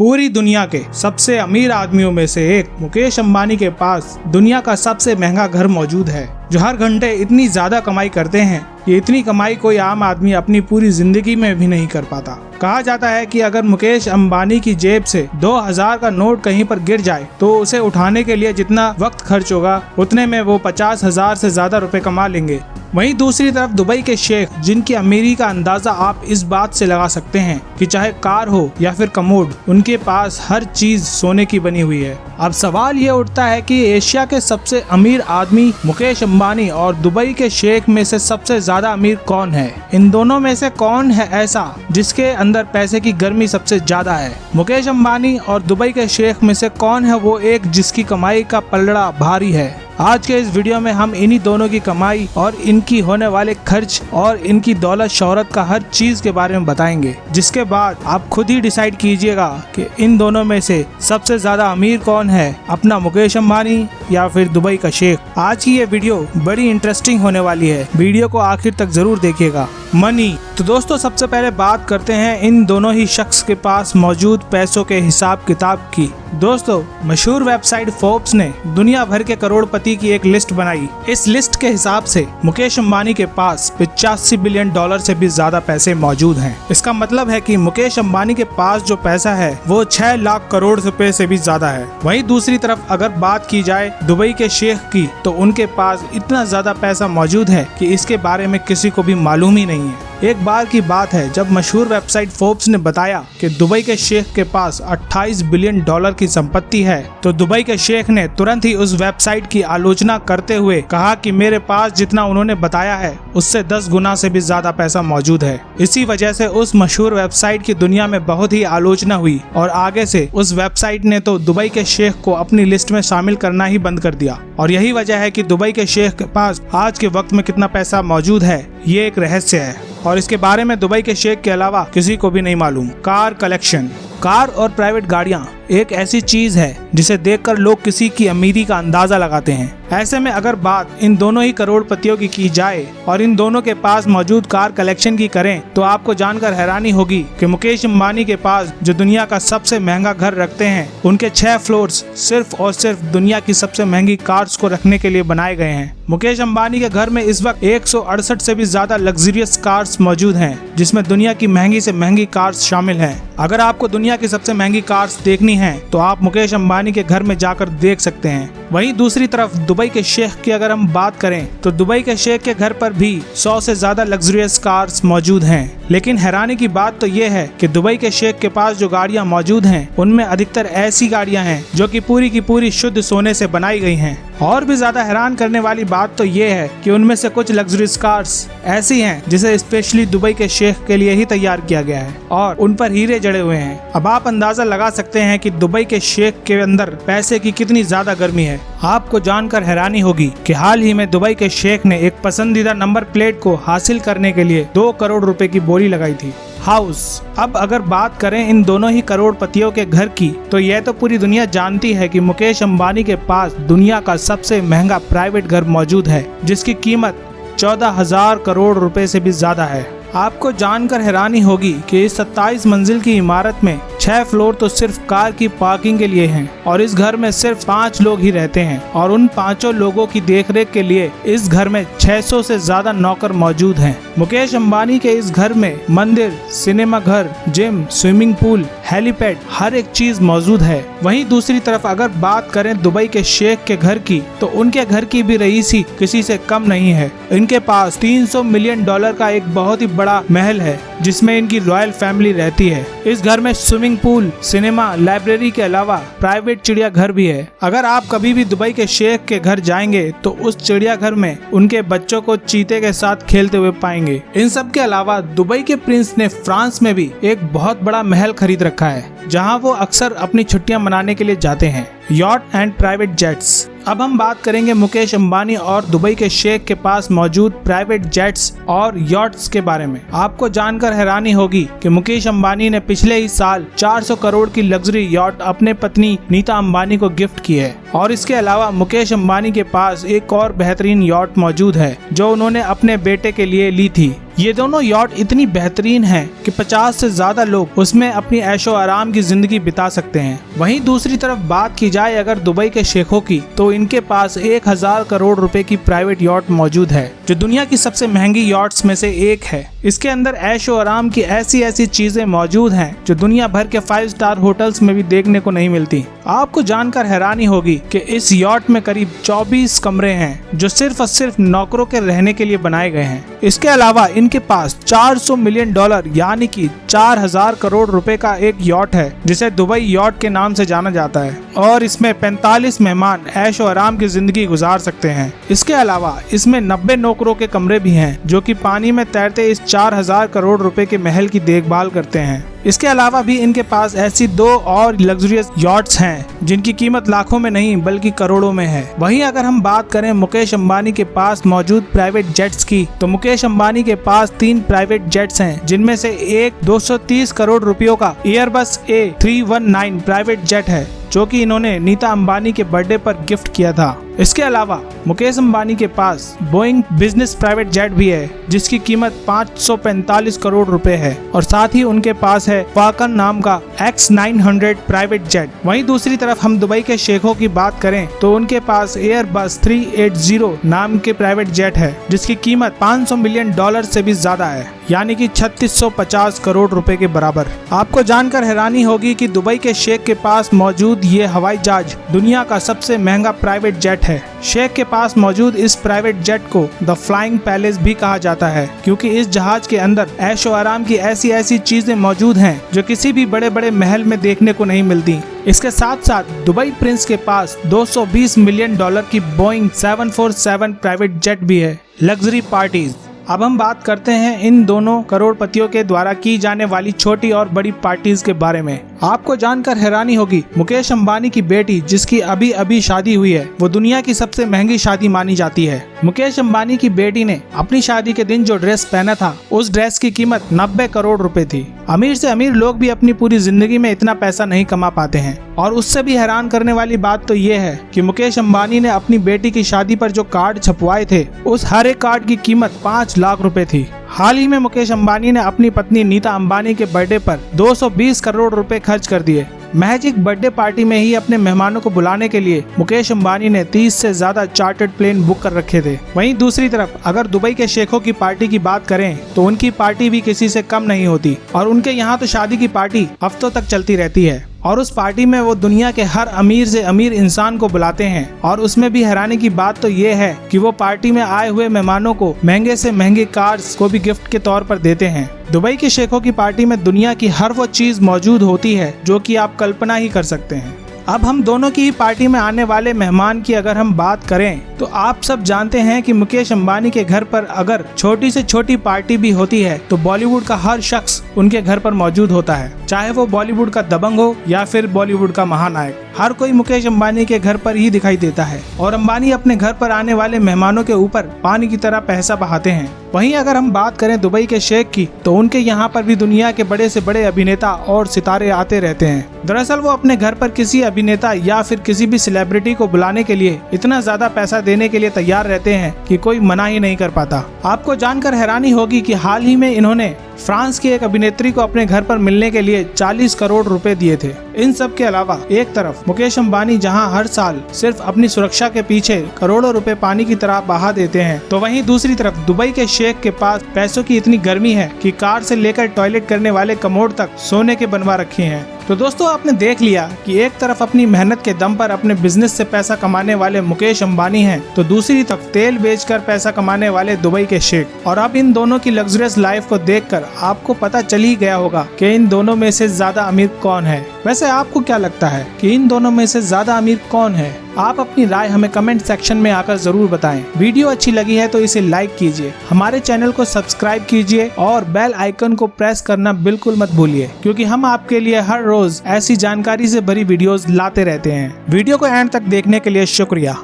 पूरी दुनिया के सबसे अमीर आदमियों में से एक मुकेश अंबानी के पास दुनिया का सबसे महंगा घर मौजूद है, जो हर घंटे इतनी ज्यादा कमाई करते हैं कि इतनी कमाई कोई आम आदमी अपनी पूरी जिंदगी में भी नहीं कर पाता। कहा जाता है कि अगर मुकेश अंबानी की जेब से 2000 का नोट कहीं पर गिर जाए तो उसे उठाने के लिए जितना वक्त खर्च होगा उतने में वो 50,000 से ज्यादा रुपए कमा लेंगे। वहीं दूसरी तरफ दुबई के शेख, जिनकी अमीरी का अंदाजा आप इस बात से लगा सकते हैं कि चाहे कार हो या फिर कमोड, उनके पास हर चीज सोने की बनी हुई है। अब सवाल ये उठता है कि एशिया के सबसे अमीर आदमी मुकेश अंबानी और दुबई के शेख में से सबसे ज्यादा अमीर कौन है? इन दोनों में से कौन है ऐसा जिसके अंदर पैसे की गर्मी सबसे ज्यादा है? मुकेश अंबानी और दुबई के शेख में से कौन है वो एक जिसकी कमाई का पलड़ा भारी है? आज के इस वीडियो में हम इन्हीं दोनों की कमाई और इनकी होने वाले खर्च और इनकी दौलत शोहरत का हर चीज के बारे में बताएंगे, जिसके बाद आप खुद ही डिसाइड कीजिएगा कि इन दोनों में से सबसे ज्यादा अमीर कौन है, अपना मुकेश अंबानी या फिर दुबई का शेख। आज की ये वीडियो बड़ी इंटरेस्टिंग होने वाली है, वीडियो को आखिर तक जरूर देखिएगा। मनी, तो दोस्तों सबसे पहले बात करते हैं इन दोनों ही शख्स के पास मौजूद पैसों के हिसाब किताब की। दोस्तों मशहूर वेबसाइट फोर्ब्स ने दुनिया भर के करोड़पति की एक लिस्ट बनाई। इस लिस्ट के हिसाब से मुकेश अंबानी के पास 85 बिलियन डॉलर से भी ज्यादा पैसे मौजूद हैं। इसका मतलब है कि मुकेश अंबानी के पास जो पैसा है वो 6 लाख करोड़ रुपए से भी ज्यादा है। वहीं दूसरी तरफ अगर बात की जाए दुबई के शेख की, तो उनके पास इतना ज्यादा पैसा मौजूद है कि इसके बारे में किसी को भी मालूम ही नहीं है। एक बार की बात है जब मशहूर वेबसाइट फोर्ब्स ने बताया कि दुबई के शेख के पास 28 बिलियन डॉलर की संपत्ति है, तो दुबई के शेख ने तुरंत ही उस वेबसाइट की आलोचना करते हुए कहा कि मेरे पास जितना उन्होंने बताया है उससे 10 गुना से भी ज्यादा पैसा मौजूद है। इसी वजह से उस मशहूर वेबसाइट की दुनिया में बहुत ही आलोचना हुई और आगे से उस वेबसाइट ने तो दुबई के शेख को अपनी लिस्ट में शामिल करना ही बंद कर दिया। और यही वजह है कि दुबई के शेख के पास आज के वक्त में कितना पैसा मौजूद है ये एक रहस्य है और इसके बारे में दुबई के शेख के अलावा किसी को भी नहीं मालूम। कार कलेक्शन, कार और प्राइवेट गाड़ियां एक ऐसी चीज है जिसे देखकर लोग किसी की अमीरी का अंदाजा लगाते हैं। ऐसे में अगर बात इन दोनों ही करोड़पतियों की जाए और इन दोनों के पास मौजूद कार कलेक्शन की करें, तो आपको जानकर हैरानी होगी कि मुकेश अंबानी के पास जो दुनिया का सबसे महंगा घर रखते हैं, उनके 6 फ्लोर्स सिर्फ और सिर्फ दुनिया की सबसे महंगी कार्स को रखने के लिए बनाए गए हैं। मुकेश अंबानी के घर में इस वक्त 168 से भी ज्यादा लग्जरियस कार्स मौजूद हैं, जिसमें दुनिया की महंगी से महंगी कार्स शामिल हैं। अगर आपको दुनिया की सबसे महंगी कार्स देखनी है तो आप मुकेश अंबानी के घर में जाकर देख सकते हैं। वहीं दूसरी तरफ दुबई के शेख की अगर हम बात करें तो दुबई के शेख के घर पर भी 100 से ज्यादा लग्जरियस कार्स मौजूद हैं। लेकिन हैरानी की बात तो ये है कि दुबई के शेख के पास जो गाड़ियां मौजूद हैं उनमें अधिकतर ऐसी गाड़ियां हैं जो कि पूरी शुद्ध सोने से बनाई गई हैं। और भी ज्यादा हैरान करने वाली बात तो ये है कि उनमें से कुछ लग्जरियस कार्स ऐसी हैं जिसे स्पेशली दुबई के शेख के लिए ही तैयार किया गया है और उन पर हीरे जड़े हुए हैं। अब आप अंदाजा लगा सकते हैं कि दुबई के शेख के अंदर पैसे की कितनी ज्यादा गर्मी है। आपको जानकर हैरानी होगी कि हाल ही में दुबई के शेख ने एक पसंदीदा नंबर प्लेट को हासिल करने के लिए 2 करोड़ रुपए की बोली लगाई थी। हाउस, अब अगर बात करें इन दोनों ही करोड़पतियों के घर की, तो यह तो पूरी दुनिया जानती है कि मुकेश अंबानी के पास दुनिया का सबसे महंगा प्राइवेट घर मौजूद है, जिसकी कीमत 14,000 करोड़ रुपए से भी ज्यादा है। आपको जानकर हैरानी होगी कि इस 27 मंजिल की इमारत में 6 फ्लोर तो सिर्फ कार की पार्किंग के लिए हैं और इस घर में सिर्फ 5 लोग ही रहते हैं और उन 5 लोगों की देखरेख के लिए इस घर में 600 से ज्यादा नौकर मौजूद हैं। मुकेश अंबानी के इस घर में मंदिर, सिनेमा घर, जिम, स्विमिंग पूल, हेलीपैड, हर एक चीज मौजूद है। वहीं दूसरी तरफ अगर बात करें दुबई के शेख के घर की, तो उनके घर की भी रईसी किसी से कम नहीं है। इनके पास 300 मिलियन डॉलर का एक बहुत ही बड़ा महल है जिसमें इनकी रॉयल फैमिली रहती है। इस घर में स्विमिंग पूल, सिनेमा, लाइब्रेरी के अलावा प्राइवेट चिड़ियाघर भी है। अगर आप कभी भी दुबई के शेख के घर जाएंगे तो उस चिड़ियाघर में उनके बच्चों को चीते के साथ खेलते हुए पाएंगे। इन सब के अलावा दुबई के प्रिंस ने फ्रांस में भी एक बहुत बड़ा महल खरीद रखा है, जहां वो अक्सर अपनी छुट्टियां मनाने के लिए जाते हैं। यॉट एंड प्राइवेट जेट्स, अब हम बात करेंगे मुकेश अंबानी और दुबई के शेख के पास मौजूद प्राइवेट जेट्स और यॉट्स के बारे में। आपको जानकर हैरानी होगी कि मुकेश अंबानी ने पिछले ही साल 400 करोड़ की लग्जरी यॉट अपने पत्नी नीता अंबानी को गिफ्ट की है। और इसके अलावा मुकेश अंबानी के पास एक और बेहतरीन यॉट मौजूद है जो उन्होंने अपने बेटे के लिए ली थी। ये दोनों यॉट इतनी बेहतरीन हैं कि 50 से ज्यादा लोग उसमें अपनी ऐशो आराम की जिंदगी बिता सकते हैं। वहीं दूसरी तरफ बात की जाए अगर दुबई के शेखों की, तो इनके पास 1000 करोड़ रुपए की प्राइवेट यॉट मौजूद है जो दुनिया की सबसे महंगी यॉट्स में से एक है। इसके अंदर ऐशो आराम की ऐसी ऐसी चीजें मौजूद हैं जो दुनिया भर के 5 स्टार होटल्स में भी देखने को नहीं मिलती। आपको जानकर हैरानी होगी कि इस यॉट में करीब 24 कमरे हैं जो सिर्फ और सिर्फ नौकरों के रहने के लिए बनाए गए हैं। इसके अलावा इनके पास $400 मिलियन यानी कि 4000 करोड़ रुपए का एक यॉट है जिसे दुबई यॉट के नाम से जाना जाता है और इसमें 45 मेहमान ऐशो आराम की जिंदगी गुजार सकते हैं। इसके अलावा इसमें 90 नौकरों के कमरे भी हैं जो कि पानी में तैरते इस 4000 करोड़ रुपए के महल की देखभाल करते हैं। इसके अलावा भी इनके पास ऐसी 2 और लग्जरियस यॉट्स हैं जिनकी कीमत लाखों में नहीं बल्कि करोड़ों में है। वहीं अगर हम बात करें मुकेश अंबानी के पास मौजूद प्राइवेट जेट्स की, तो मुकेश अंबानी के पास 3 प्राइवेट जेट्स हैं जिनमें से एक 230 करोड़ रुपयों का एयरबस A319 प्राइवेट जेट है जो कि इन्होंने नीता अंबानी के बर्थडे पर गिफ्ट किया था। इसके अलावा मुकेश अंबानी के पास बोइंग बिजनेस प्राइवेट जेट भी है जिसकी कीमत 545 करोड़ रुपए है और साथ ही उनके पास है फाल्कन नाम का X900 प्राइवेट जेट। वहीं दूसरी तरफ हम दुबई के शेखों की बात करें तो उनके पास एयरबस 380 नाम के प्राइवेट जेट है जिसकी कीमत $500 मिलियन से भी ज्यादा है यानी कि 3650 करोड़ रुपए के बराबर। आपको जानकर हैरानी होगी कि दुबई के शेख के पास मौजूद ये हवाई जहाज दुनिया का सबसे महंगा प्राइवेट जेट है। शेख के पास मौजूद इस प्राइवेट जेट को द फ्लाइंग पैलेस भी कहा जाता है क्योंकि इस जहाज के अंदर ऐशो आराम की ऐसी ऐसी चीजें मौजूद हैं जो किसी भी बड़े बड़े महल में देखने को नहीं मिलती। इसके साथ साथ दुबई प्रिंस के पास $220 मिलियन की बोइंग 747 प्राइवेट जेट भी है। Luxury parties. अब हम बात करते हैं इन दोनों करोड़पतियों के द्वारा की जाने वाली छोटी और बड़ी पार्टीज के बारे में। आपको जानकर हैरानी होगी मुकेश अंबानी की बेटी जिसकी अभी अभी शादी हुई है वो दुनिया की सबसे महंगी शादी मानी जाती है। मुकेश अंबानी की बेटी ने अपनी शादी के दिन जो ड्रेस पहना था उस ड्रेस की कीमत 90 करोड़ रुपए थी। अमीर से अमीर लोग भी अपनी पूरी जिंदगी में इतना पैसा नहीं कमा पाते हैं और उससे भी हैरान करने वाली बात तो ये है कि मुकेश अंबानी ने अपनी बेटी की शादी पर जो कार्ड छपवाए थे उस हर एक कार्ड की कीमत 5 लाख रुपए थी। हाल ही में मुकेश अंबानी ने अपनी पत्नी नीता अंबानी के बर्थडे पर 220 करोड़ रुपए खर्च कर दिए। महज एक बर्थडे पार्टी में ही अपने मेहमानों को बुलाने के लिए मुकेश अंबानी ने 30 से ज्यादा चार्टर्ड प्लेन बुक कर रखे थे। वहीं दूसरी तरफ अगर दुबई के शेखों की पार्टी की बात करें तो उनकी पार्टी भी किसी से कम नहीं होती और उनके यहाँ तो शादी की पार्टी हफ्तों तक चलती रहती है और उस पार्टी में वो दुनिया के हर अमीर से अमीर इंसान को बुलाते हैं और उसमें भी हैरानी की बात तो ये है कि वो पार्टी में आए हुए मेहमानों को महंगे से महंगे कार्स को भी गिफ्ट के तौर पर देते हैं। दुबई के शेखों की पार्टी में दुनिया की हर वो चीज मौजूद होती है जो कि आप कल्पना ही कर सकते हैं। अब हम दोनों की ही पार्टी में आने वाले मेहमान की अगर हम बात करें तो आप सब जानते हैं कि मुकेश अंबानी के घर पर अगर छोटी से छोटी पार्टी भी होती है तो बॉलीवुड का हर शख्स उनके घर पर मौजूद होता है, चाहे वो बॉलीवुड का दबंग हो या फिर बॉलीवुड का महानायक। हर कोई मुकेश अंबानी के घर पर ही दिखाई देता है और अंबानी अपने घर पर आने वाले मेहमानों के ऊपर पानी की तरह पैसा बहाते हैं। वहीं अगर हम बात करें दुबई के शेख की तो उनके यहाँ पर भी दुनिया के बड़े से बड़े अभिनेता और सितारे आते रहते हैं। दरअसल वो अपने घर पर किसी अभिनेता या फिर किसी भी सेलिब्रिटी को बुलाने के लिए इतना ज्यादा पैसा देने के लिए तैयार रहते हैं कि कोई मना ही नहीं कर पाता। आपको जानकर हैरानी होगी कि हाल ही में इन्होंने फ्रांस की एक अभिनेत्री को अपने घर पर मिलने के लिए 40 करोड़ रुपए दिए थे। इन सब के अलावा एक तरफ मुकेश अंबानी जहां हर साल सिर्फ अपनी सुरक्षा के पीछे करोड़ों रुपए पानी की तरह बहा देते हैं, तो वहीं दूसरी तरफ दुबई के शेख के पास पैसों की इतनी गर्मी है कि कार से लेकर टॉयलेट करने वाले कमोड तक सोने के बनवा रखे हैं। तो दोस्तों आपने देख लिया कि एक तरफ अपनी मेहनत के दम पर अपने बिजनेस से पैसा कमाने वाले मुकेश अंबानी हैं, तो दूसरी तरफ तेल बेचकर पैसा कमाने वाले दुबई के शेख। और अब इन दोनों की लग्जरियस लाइफ को देखकर आपको पता चल ही गया होगा कि इन दोनों में से ज्यादा अमीर कौन है। वैसे आपको क्या लगता है कि इन दोनों में से ज्यादा अमीर कौन है? आप अपनी राय हमें कमेंट सेक्शन में आकर जरूर बताएं। वीडियो अच्छी लगी है तो इसे लाइक कीजिए, हमारे चैनल को सब्सक्राइब कीजिए और बेल आइकन को प्रेस करना बिल्कुल मत भूलिए, क्योंकि हम आपके लिए हर रोज ऐसी जानकारी से भरी वीडियोस लाते रहते हैं। वीडियो को एंड तक देखने के लिए शुक्रिया।